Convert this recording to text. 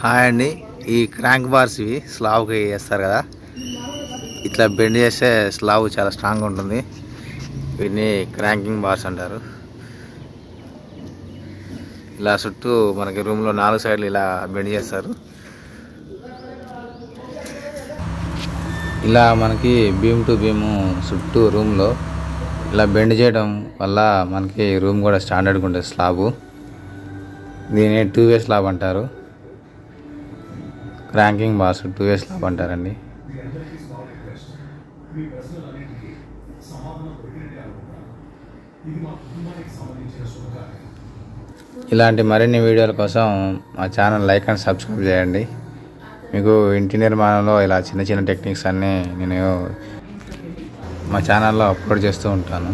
Hi అండి. ఈ crank bars ఇవి స్లాబ్కి వేస్తారు కదా, ఇట్లా బెండ్ చేస్తే స్లాబ్ చాలా స్ట్రాంగ్గా ఉంటుంది. వీటిని క్రాంకింగ్ బార్స్ అంటారు. ఇలా చుట్టూ మనకి రూమ్లో 4 సైడ్లు ఇలా బెండ్ చేస్తారు. ఇలా మనకి బీమ్ టు బీము చుట్టూ రూమ్లో ఇలా బెండ్ చేయడం వల్ల మనకి రూమ్ కూడా స్టాండర్డ్గా ఉంటుంది. స్లాబు దీన్ని 2-వే స్లాబ్ అంటారు. క్రాంకింగ్ బార్స్ 2-వే స్లాబ్ అంటారండి. ఇలాంటి మరిన్ని వీడియోల కోసం మా ఛానల్ లైక్ అండ్ సబ్స్క్రైబ్ చేయండి. మీకు ఇంటి నిర్మాణంలో ఇలా చిన్న చిన్న టెక్నిక్స్ అన్నీ నేను మా ఛానల్లో అప్లోడ్ చేస్తూ ఉంటాను.